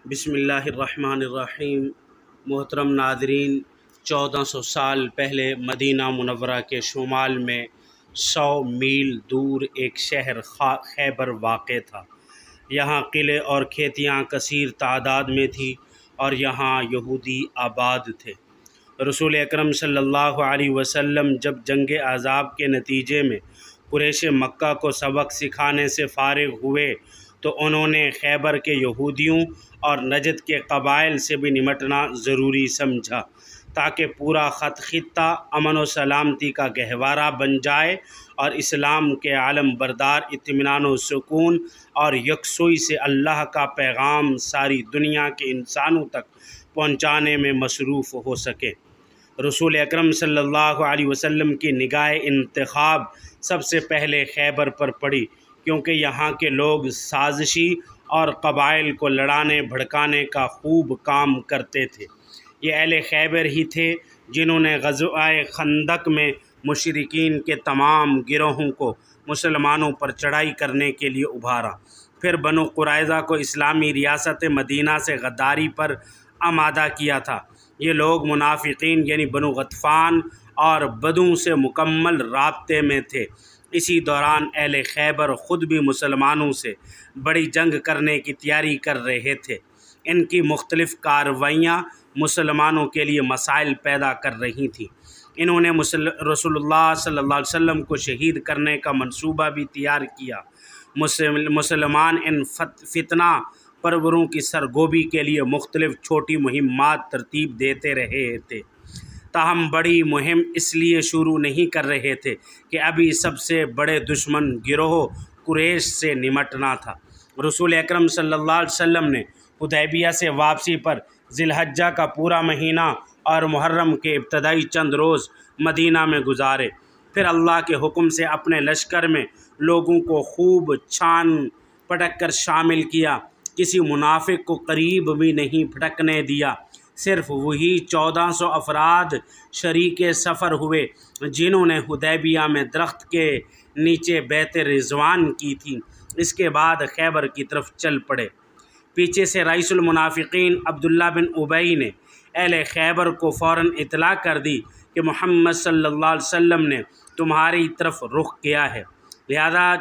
بسم اللہ الرحمن الرحیم۔ محترم ناظرین، 1400 سال پہلے مدینہ منورہ کے شمال میں 100 میل دور ایک شہر خیبر واقع تھا۔ یہاں قلعے اور کھیتیاں کثیر تعداد میں تھی اور یہاں یہودی آباد تھے۔ رسول اکرم صلی اللہ علیہ وسلم جب جنگ احزاب کے نتیجے میں قریش مکہ کو سبق سکھانے سے فارغ ہوئے تو انہوں نے خیبر کے یہودیوں اور نجد کے قبائل سے بھی نمٹنا ضروری سمجھا تاکہ پورا خطہ امن و سلامتی کا گہوارہ بن جائے اور اسلام کے عالم بردار اطمینان و سکون اور یکسوئی سے اللہ کا پیغام ساری دنیا کے انسانوں تک پہنچانے میں مصروف ہو سکے۔ رسول اکرم صلی اللہ علیہ وسلم کی نگاہ انتخاب سب سے پہلے خیبر پر پڑی، کیونکہ یہاں کے لوگ سازشی اور قبائل کو لڑانے بھڑکانے کا خوب کام کرتے تھے۔ یہ اہل خیبر ہی تھے جنہوں نے غزوہ خندق میں مشرکین کے تمام گروہوں کو مسلمانوں پر چڑھائی کرنے کے لیے ابھارا، پھر بنو قریظہ کو اسلامی ریاست مدینہ سے غداری پر آمادہ کیا تھا۔ یہ لوگ منافقین یعنی بنو غطفان اور بدوں سے مکمل رابطے میں تھے۔ اسی دوران اہل خیبر خود بھی مسلمانوں سے بڑی جنگ کرنے کی تیاری کر رہے تھے۔ ان کی مختلف کارروائیاں مسلمانوں کے لیے مسائل پیدا کر رہی تھیں۔ انہوں نے رسول اللہ صلی اللہ علیہ وسلم کو شہید کرنے کا منصوبہ بھی تیار کیا۔ مسلمان ان فتنہ پروروں کی سرگوبی کے لیے مختلف چھوٹی مہمات ترتیب دیتے رہے تھے، تاہم بڑی مہم اس لیے شروع نہیں کر رہے تھے کہ ابھی سب سے بڑے دشمن گروہ قریش سے نمٹنا تھا۔ رسول اکرم صلی اللہ علیہ وسلم نے حدیبیہ سے واپسی پر ذی الحجہ کا پورا مہینہ اور محرم کے ابتدائی چند روز مدینہ میں گزارے، پھر اللہ کے حکم سے اپنے لشکر میں لوگوں کو خوب چھان پٹک کر شامل کیا۔ کسی منافق کو قریب بھی نہیں پھٹکنے دیا۔ صرف وہی 1400 افراد شریک سفر ہوئے جنہوں نے حدیبیہ میں درخت کے نیچے بیعت رضوان کی تھی۔ اس کے بعد خیبر کی طرف چل پڑے۔ پیچھے سے رئیس المنافقین عبداللہ بن ابی نے اہل خیبر کو فوراً اطلاع کر دی کہ محمد صلی اللہ علیہ وسلم نے تمہاری طرف رخ کیا ہے، لہذا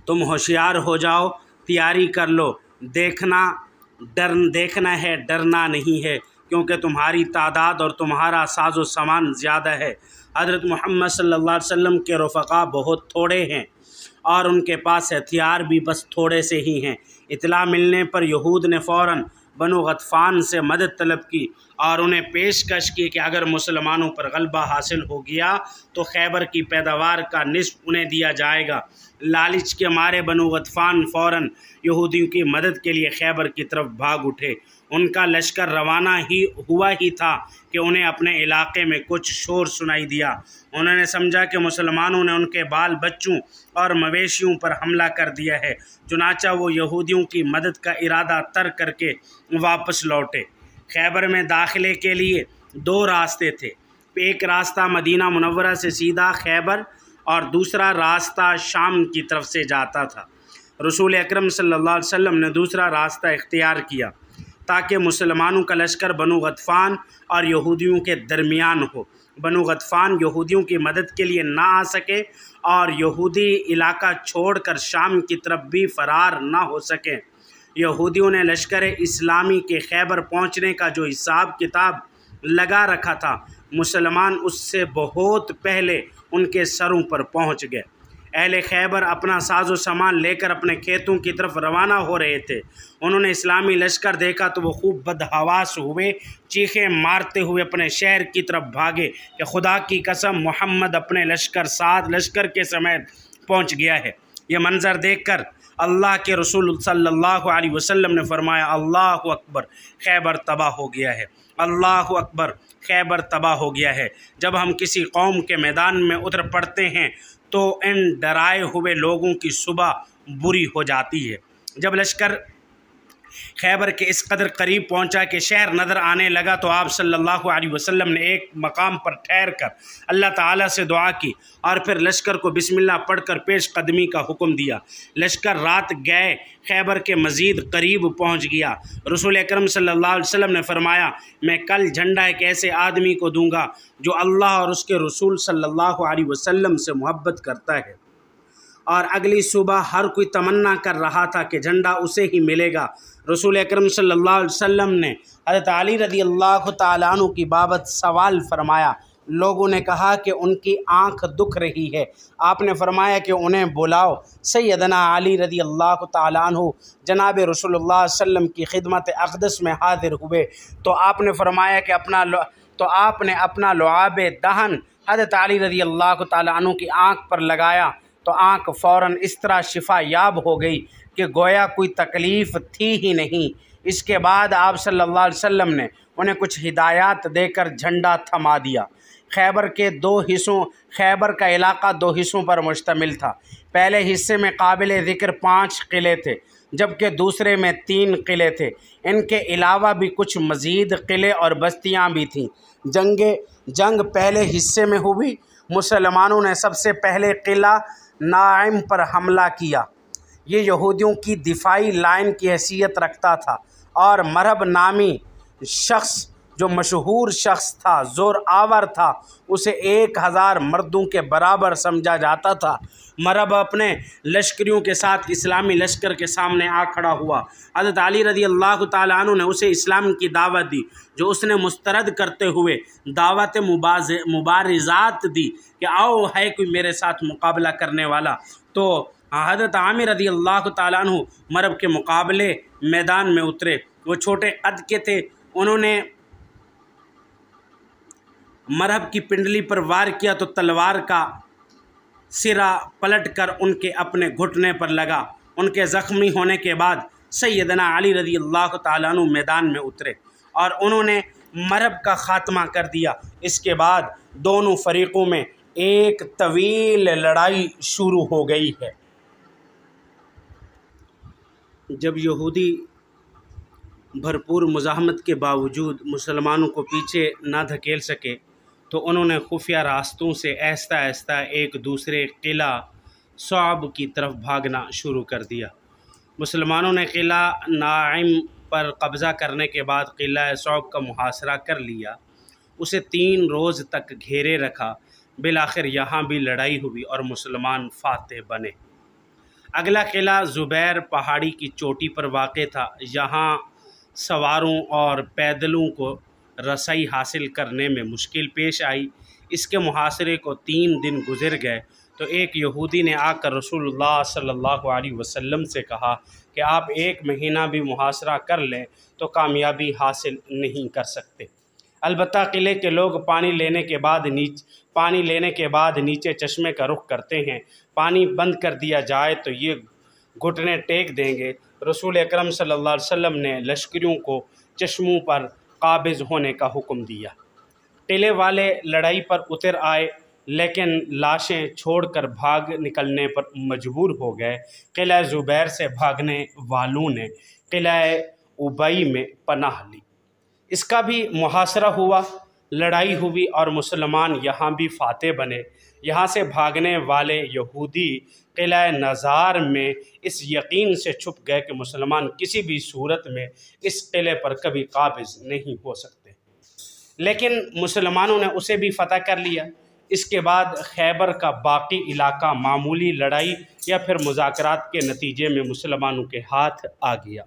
تم ہوشیار ہو جاؤ، تیاری کر لو، دیکھنا ہے ڈرنا نہیں ہے، کیونکہ تمہاری تعداد اور تمہارا ساز و سامان زیادہ ہے۔ حضرت محمد صلی اللہ علیہ وسلم کے رفقا بہت تھوڑے ہیں اور ان کے پاس ہتھیار بھی بس تھوڑے سے ہی ہیں۔ اطلاع ملنے پر یہود نے فوراً بنو غطفان سے مدد طلب کی اور انہیں پیشکش کی کہ اگر مسلمانوں پر غلبہ حاصل ہو گیا تو خیبر کی پیداوار کا نصف انہیں دیا جائے گا۔ لالچ کے مارے بنو غطفان فوراً یہودیوں کی مدد کے لیے خیبر کی طرف بھاگ اٹھے۔ ان کا لشکر روانہ ہوا ہی تھا کہ انہیں اپنے علاقے میں کچھ شور سنائی دیا۔ انہوں نے سمجھا کہ مسلمانوں نے ان کے بال بچوں اور مویشیوں پر حملہ کر دیا ہے، چنانچہ وہ یہودیوں کی مدد کا ارادہ ترک کر کے واپس لوٹے۔ خیبر میں داخلے کے لیے 2 راستے تھے، ایک راستہ مدینہ منورہ سے سیدھا خیبر اور دوسرا راستہ شام کی طرف سے جاتا تھا۔ رسول اکرم صلی اللہ علیہ وسلم نے دوسرا راستہ اختیار کیا تاکہ مسلمانوں کا لشکر بنو غطفان اور یہودیوں کے درمیان ہو، بنو غطفان یہودیوں کی مدد کے لیے نہ آ سکے اور یہودی علاقہ چھوڑ کر شام کی طرف بھی فرار نہ ہو سکیں۔ یہودیوں نے لشکر اسلامی کے خیبر پہنچنے کا جو حساب کتاب لگا رکھا تھا، مسلمان اس سے بہت پہلے ان کے سروں پر پہنچ گئے۔ اہل خیبر اپنا ساز و سامان لے کر اپنے کھیتوں کی طرف روانہ ہو رہے تھے۔ انہوں نے اسلامی لشکر دیکھا تو وہ خوب بدحواس ہوئے، چیخیں مارتے ہوئے اپنے شہر کی طرف بھاگے کہ خدا کی قسم محمد اپنے لشکر کے سمیت پہنچ گیا ہے۔ یہ منظر دیکھ کر اللہ کے رسول صلی اللہ علیہ وسلم نے فرمایا، اللہ اکبر، خیبر تباہ ہو گیا ہے، اللہ اکبر، خیبر تباہ ہو گیا ہے۔ جب ہم کسی قوم کے میدان میں اتر پڑتے ہیں تو ان ڈرائے ہوئے لوگوں کی صبح بری ہو جاتی ہے۔ جب لشکر خیبر کے اس قدر قریب پہنچا کہ شہر نظر آنے لگا تو آپ صلی اللہ علیہ وسلم نے ایک مقام پر ٹھہر کر اللہ تعالیٰ سے دعا کی اور پھر لشکر کو بسم اللہ پڑھ کر پیش قدمی کا حکم دیا۔ لشکر رات گئے خیبر کے مزید قریب پہنچ گیا۔ رسول اکرم صلی اللہ علیہ وسلم نے فرمایا، میں کل جھنڈا ایک ایسے آدمی کو دوں گا جو اللہ اور اس کے رسول صلی اللہ علیہ وسلم سے محبت کرتا ہے۔ اور اگلی صبح ہر کوئی تمنا کر رہا تھا کہ جھنڈا اسے ہی ملے گا۔ رسول اکرم صلی اللہ علیہ وسلم نے حضرت علی رضی اللہ تعالیٰ عنہ کی بابت سوال فرمایا۔ لوگوں نے کہا کہ ان کی آنکھ دکھ رہی ہے۔ آپ نے فرمایا کہ انہیں بلاؤ۔ سیدنا علی رضی اللہ تعالیٰ عنہ جناب رسول اللہ صلی اللہ علیہ وسلم کی خدمت اقدس میں حاضر ہوئے تو آپ نے فرمایا کہ اپنا لعاب دہن حضرت علی رضی اللہ تعالیٰ عنہ کی آنکھ پر لگایا تو آنکھ فوراً اس طرح شفا یاب ہو گئی کہ گویا کوئی تکلیف تھی ہی نہیں۔ اس کے بعد آپ صلی اللہ علیہ وسلم نے انہیں کچھ ہدایات دے کر جھنڈا تھما دیا۔ خیبر کا علاقہ 2 حصوں پر مشتمل تھا۔ پہلے حصے میں قابل ذکر 5 قلعے تھے جبکہ دوسرے میں 3 قلعے تھے۔ ان کے علاوہ بھی کچھ مزید قلعے اور بستیاں بھی تھیں۔ جنگ پہلے حصے میں ہوئی۔ مسلمانوں نے سب سے پہلے قلعہ ناعم پر حملہ کیا۔ یہ یہودیوں کی دفاعی لائن کی حیثیت رکھتا تھا اور مرہب نامی شخص جو مشہور شخص تھا، زور آور تھا، اسے 1000 مردوں کے برابر سمجھا جاتا تھا۔ مرہب اپنے لشکریوں کے ساتھ اسلامی لشکر کے سامنے آ کھڑا ہوا۔ حضرت علی رضی اللہ تعالیٰ عنہ نے اسے اسلام کی دعوت دی جو اس نے مسترد کرتے ہوئے دعوت مبارزات دی کہ آؤ ہے کوئی میرے ساتھ مقابلہ کرنے والا۔ تو حضرت عامر رضی اللہ تعالیٰ عنہ مرہب کے مقابلے میدان میں اترے۔ وہ چھوٹے قد کے تھے۔ انہوں نے مرہب کی پنڈلی پر وار کیا تو تلوار کا سرا پلٹ کر ان کے اپنے گھٹنے پر لگا۔ ان کے زخمی ہونے کے بعد سیدنا علی رضی اللہ تعالیٰ عنہ میدان میں اترے اور انہوں نے مرہب کا خاتمہ کر دیا۔ اس کے بعد دونوں فریقوں میں ایک طویل لڑائی شروع ہو گئی ہے۔ جب یہودی بھرپور مزاحمت کے باوجود مسلمانوں کو پیچھے نہ دھکیل سکے تو انہوں نے خفیہ راستوں سے آہستہ آہستہ ایک دوسرے قلعہ صعب کی طرف بھاگنا شروع کر دیا۔ مسلمانوں نے قلعہ ناعم پر قبضہ کرنے کے بعد قلعہ صعب کا محاصرہ کر لیا۔ اسے 3 روز تک گھیرے رکھا۔ بالآخر یہاں بھی لڑائی ہوئی اور مسلمان فاتح بنے۔ اگلا قلعہ زبیر پہاڑی کی چوٹی پر واقع تھا۔ یہاں سواروں اور پیدلوں کو رسائی حاصل کرنے میں مشکل پیش آئی۔ اس کے محاصرے کو 3 دن گزر گئے تو ایک یہودی نے آ کر رسول اللہ صلی اللہ علیہ وسلم سے کہا کہ آپ 1 مہینہ بھی محاصرہ کر لیں تو کامیابی حاصل نہیں کر سکتے۔ البتہ قلعے کے لوگ پانی لینے کے بعد نیچے چشمے کا رخ کرتے ہیں۔ پانی بند کر دیا جائے تو یہ گھٹنے ٹیک دیں گے۔ رسول اکرم صلی اللہ علیہ وسلم نے لشکریوں کو چشموں پر قابض ہونے کا حکم دیا۔ قلعے والے لڑائی پر اتر آئے لیکن لاشیں چھوڑ کر بھاگ نکلنے پر مجبور ہو گئے۔ قلعہ زبیر سے بھاگنے والوں نے قلعہ ابئی میں پناہ لی۔ اس کا بھی محاصرہ ہوا، لڑائی ہوئی اور مسلمان یہاں بھی فاتح بنے۔ یہاں سے بھاگنے والے یہودی قلعہ نزار میں اس یقین سے چھپ گئے کہ مسلمان کسی بھی صورت میں اس قلعے پر کبھی قابض نہیں ہو سکتے، لیکن مسلمانوں نے اسے بھی فتح کر لیا۔ اس کے بعد خیبر کا باقی علاقہ معمولی لڑائی یا پھر مذاکرات کے نتیجے میں مسلمانوں کے ہاتھ آ گیا۔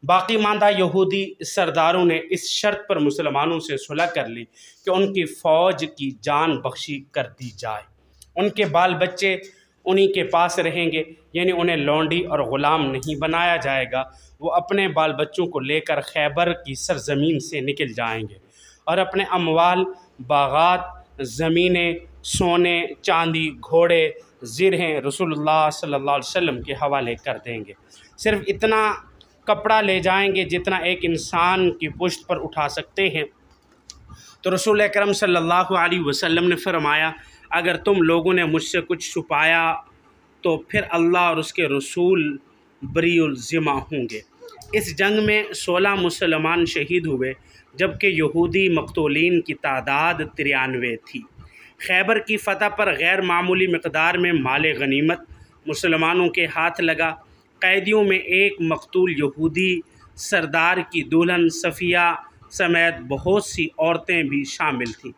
باقی ماندہ یہودی سرداروں نے اس شرط پر مسلمانوں سے صلح کر لی کہ ان کی فوج کی جان بخشی کر دی جائے۔ ان کے بال بچے انہی کے پاس رہیں گے، یعنی انہیں لونڈی اور غلام نہیں بنایا جائے گا۔ وہ اپنے بال بچوں کو لے کر خیبر کی سرزمین سے نکل جائیں گے اور اپنے اموال، باغات، زمینیں، سونے، چاندی، گھوڑے، زرہیں رسول اللہ صلی اللہ علیہ وسلم کے حوالے کر دیں گے۔ صرف اتنا کپڑا لے جائیں گے جتنا ایک انسان کی پشت پر اٹھا سکتے ہیں۔ تو رسول اکرم صلی اللہ علیہ وسلم نے فرمایا، اگر تم لوگوں نے مجھ سے کچھ چھپایا تو پھر اللہ اور اس کے رسول بری الذمہ ہوں گے۔ اس جنگ میں 16 مسلمان شہید ہوئے جبکہ یہودی مقتولین کی تعداد 93 تھی۔ خیبر کی فتح پر غیر معمولی مقدار میں مال غنیمت مسلمانوں کے ہاتھ لگا۔ قیدیوں میں ایک مقتول یہودی سردار کی دلہن صفیہ سمیت بہت سی عورتیں بھی شامل تھیں۔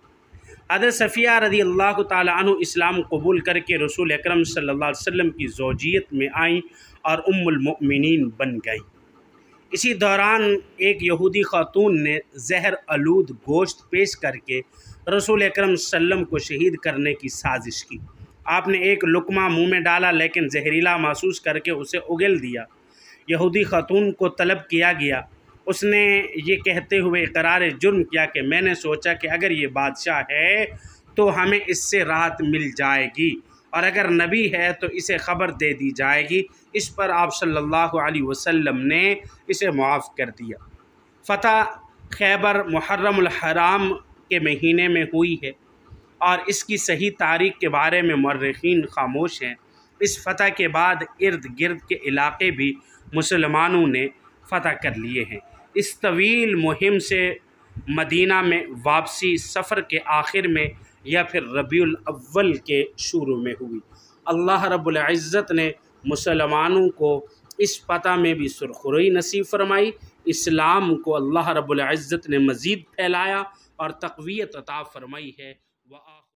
حضرت صفیہ رضی اللہ تعالیٰ عنہ اسلام قبول کر کے رسول اکرم صلی اللہ علیہ وسلم کی زوجیت میں آئیں اور ام المؤمنین بن گئیں۔ اسی دوران ایک یہودی خاتون نے زہر آلود گوشت پیش کر کے رسول اکرم صلی اللہ علیہ وسلم کو شہید کرنے کی سازش کی۔ آپ نے ایک لقمہ منہ میں ڈالا لیکن زہریلا محسوس کر کے اسے اگل دیا۔ یہودی خاتون کو طلب کیا گیا۔ اس نے یہ کہتے ہوئے اقرار جرم کیا کہ میں نے سوچا کہ اگر یہ بادشاہ ہے تو ہمیں اس سے راحت مل جائے گی اور اگر نبی ہے تو اسے خبر دے دی جائے گی۔ اس پر آپ صلی اللہ علیہ وسلم نے اسے معاف کر دیا۔ فتح خیبر محرم الحرام کے مہینے میں ہوئی ہے اور اس کی صحیح تاریخ کے بارے میں مورخین خاموش ہیں۔ اس فتح کے بعد ارد گرد کے علاقے بھی مسلمانوں نے فتح کر لیے ہیں۔ اس طویل مہم سے مدینہ میں واپسی سفر کے آخر میں یا پھر ربیع الاول کے شروع میں ہوئی۔ اللہ رب العزت نے مسلمانوں کو اس فتح میں بھی سرخروئی نصیب فرمائی۔ اسلام کو اللہ رب العزت نے مزید پھیلایا اور تقویت عطا فرمائی ہے۔